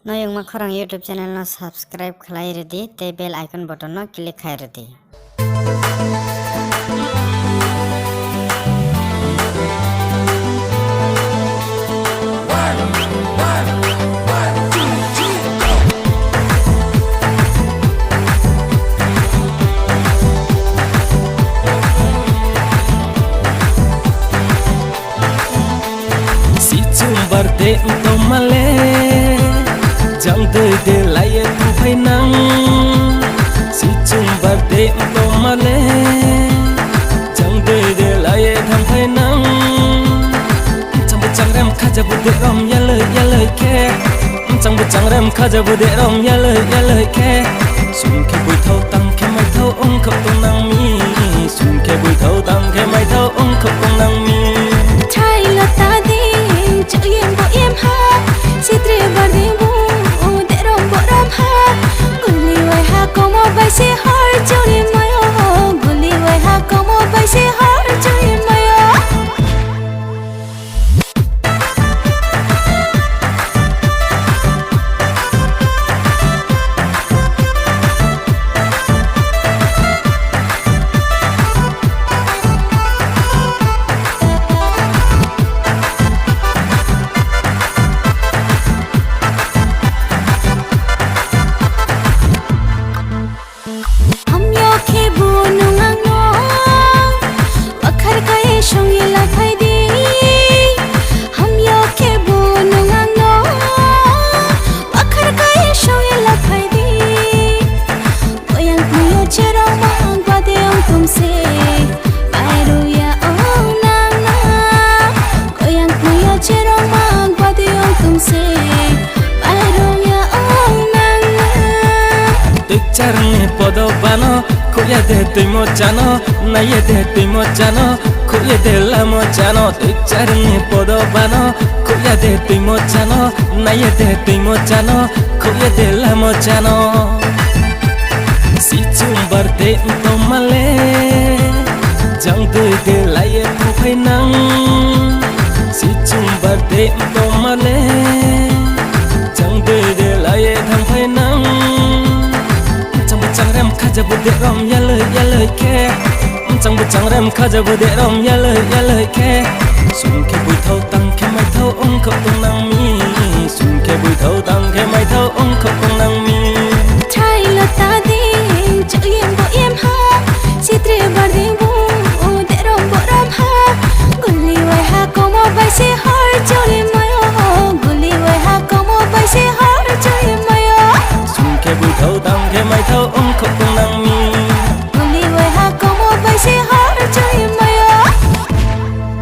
Noyong makarang YouTube channel no subscribe khlai redi te bell icon button no click khai redi. Birthday untuk male jang de lai tu phai nang si chung birthday untuk male jang de lai tham phai nang chang ram kha jabu de rom ya lời ke chang ram kha jabu de rom ya lời ke sum ke bui thau tăng ke mai thau ong khop tong nang mi sum ke bui thau tăng ke mai thau ong khop tong nang mi thai la ta đi chữ yên bộ em ha si tre ba đi bu để rom bộ rom ha guli wai ha como vai se har churi mayo guli wai ha como vai se har churi mayo Charne podo bano khoya de tui mo chano naye de tui mo chano khoya de la mo chano charne podo bano khoya de tui mo chano naye de tui mo chano khoya de la mo chano si chung birthday to male jang de lai tu phai nang si chung birthday to male jang de lai tham phai nang chang ram kha jabu de rom ya lời ke chang ram kha jabu de rom ya lời ke sum ke bui thau tăng ke mai thau ong khop tong nang mi sum ke bui thau tăng ke mai thau ong khop tong nang mi thai la ta đi chữ yên bộ em ha si tre ba đi bu để rom bộ rom ha guli wai ha como vai se har churi mayo guli wai ha como vai se har churi mayo sum ke bui thau tăng ke mai thau